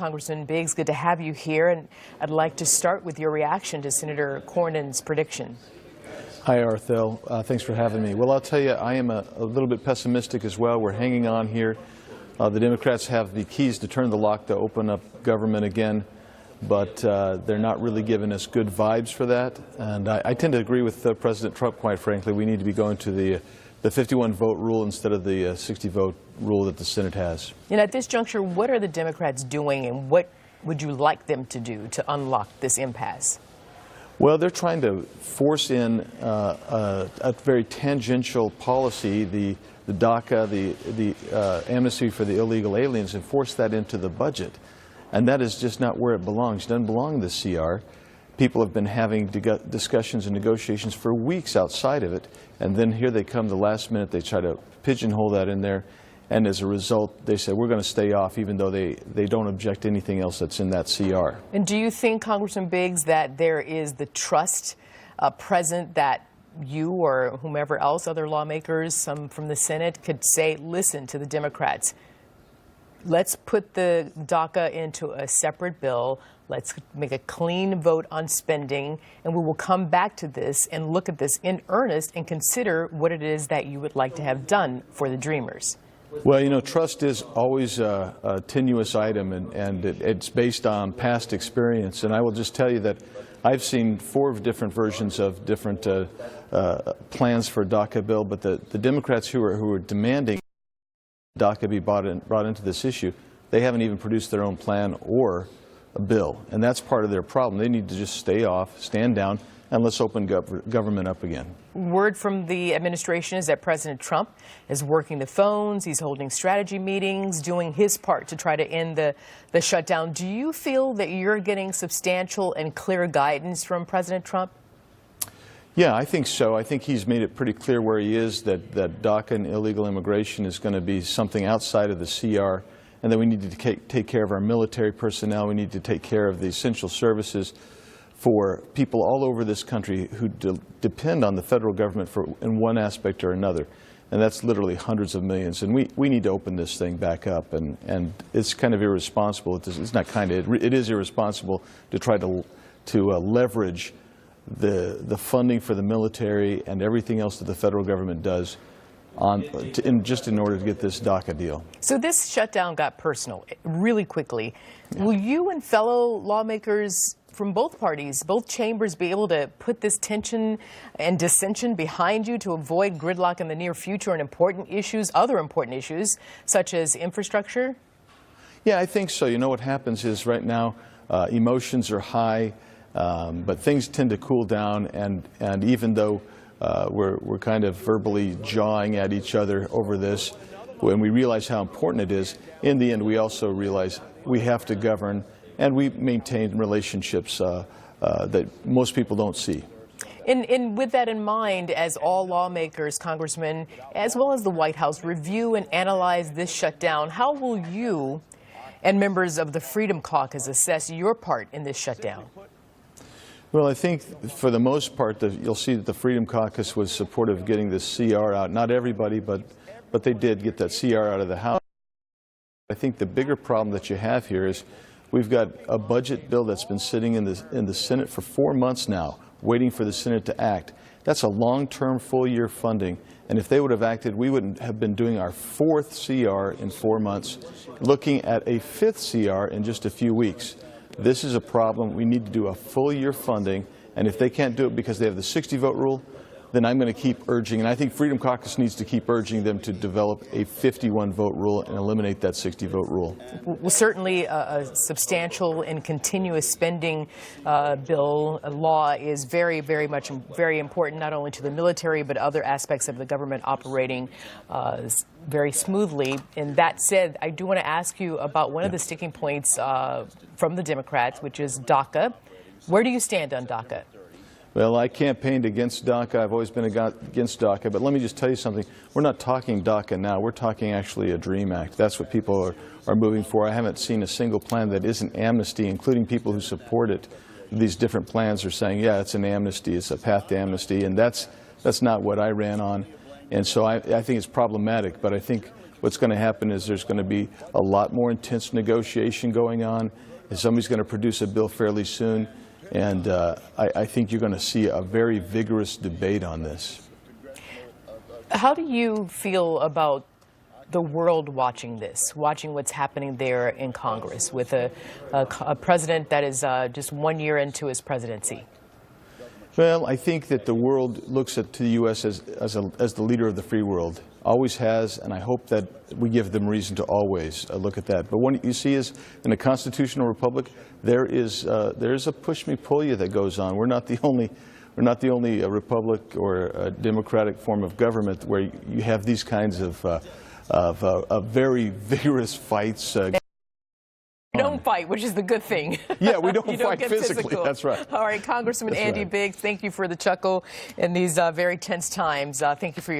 Congressman Biggs, good to have you here. And I'd like to start with your reaction to Senator Cornyn's prediction. Hi, Arthel. Thanks for having me. Well, I'll tell you, I am a little bit pessimistic as well. We're hanging on here. The Democrats have the keys to turn the lock to open up government again, but they're not really giving us good vibes for that. And I tend to agree with President Trump, quite frankly. We need to be going to the 51-vote rule instead of the 60-vote rule that the Senate has. And at this juncture, what are the Democrats doing, and what would you like them to do to unlock this impasse? Well, they're trying to force in a very tangential policy, the DACA, the amnesty for the illegal aliens, and force that into the budget. And that is just not where it belongs. It doesn't belong in the CR. People have been having discussions and negotiations for weeks outside of it, and then here they come the last minute, they try to pigeonhole that in there, and as a result, they say, we're going to stay off, even though they don't object to anything else that's in that CR. And do you think, Congressman Biggs, that there is the trust present that you or whomever else, other lawmakers, some from the Senate, could say, listen to the Democrats, let's put the DACA into a separate bill, let's make a clean vote on spending, and we will come back to this and look at this in earnest and consider what it is that you would like to have done for the Dreamers? Well, you know, trust is always a tenuous item, and it's based on past experience. And I will just tell you that I've seen 4 different versions of different plans for DACA bill, but the Democrats who are demanding DACA be brought into this issue, they haven't even produced their own plan or a bill. And that's part of their problem. They need to just stay off, stand down, and let's open government up again. Word from the administration is that President Trump is working the phones, he's holding strategy meetings, doing his part to try to end the shutdown. Do you feel that you're getting substantial and clear guidance from President Trump? Yeah, I think so. I think he's made it pretty clear where he is, that DACA and illegal immigration is going to be something outside of the CR, and that we need to take care of our military personnel. We need to take care of the essential services for people all over this country who depend on the federal government in one aspect or another. And that's literally hundreds of millions. And we need to open this thing back up. And it's kind of irresponsible. It's not kind of, it is irresponsible to try to leverage the funding for the military and everything else that the federal government does just in order to get this DACA deal. So this shutdown got personal really quickly. Yeah. Will you and fellow lawmakers from both parties, both chambers, be able to put this tension and dissension behind you to avoid gridlock in the near future on other important issues, such as infrastructure? Yeah, I think so. You know, what happens is right now emotions are high, but things tend to cool down, and even though we're kind of verbally jawing at each other over this, when we realize how important it is, in the end we also realize we have to govern, and we maintain relationships that most people don't see. And with that in mind, as all lawmakers, Congressman, as well as the White House, review and analyze this shutdown, how will you and members of the Freedom Caucus assess your part in this shutdown? Well, I think for the most part, you'll see that the Freedom Caucus was supportive of getting this CR out. Not everybody, but they did get that CR out of the House. I think the bigger problem that you have here is we've got a budget bill that's been sitting in the Senate for 4 months now, waiting for the Senate to act. That's a long-term, full-year funding. And if they would have acted, we wouldn't have been doing our 4th CR in 4 months, looking at a 5th CR in just a few weeks. This is a problem. We need to do a full-year funding. And if they can't do it because they have the 60-vote rule, then I'm going to keep urging, and I think Freedom Caucus needs to keep urging them to develop a 51-vote rule and eliminate that 60-vote rule. Well, certainly a substantial and continuous spending bill law is very important, not only to the military, but other aspects of the government operating very smoothly. And that said, I do want to ask you about one of the sticking points from the Democrats, which is DACA. Where do you stand on DACA? Well, I campaigned against DACA. I've always been against DACA. But let me just tell you something. We're not talking DACA now. We're talking actually a DREAM Act. That's what people are moving for. I haven't seen a single plan that isn't amnesty, including people who support it. These different plans are saying, yeah, it's an amnesty. It's a path to amnesty. And that's not what I ran on. And so I think it's problematic. But I think what's going to happen is there's going to be a lot more intense negotiation going on, and somebody's going to produce a bill fairly soon, and I think you're going to see a very vigorous debate on this. How do you feel about the world watching this, watching what's happening there in Congress with a president that is just 1 year into his presidency? Well, I think that the world looks at the U.S. as the leader of the free world, always has, and I hope that we give them reason to always look at that. But what you see is, in a constitutional republic, there is a push-me-pull-you that goes on. We're not the only republic or a democratic form of government where you have these kinds of very vigorous fights. We don't fight, which is the good thing. Yeah, we don't don't fight get physically. physical. That's right. All right, Congressman That's Andy right. Biggs, thank you for the chuckle in these very tense times. Thank you for your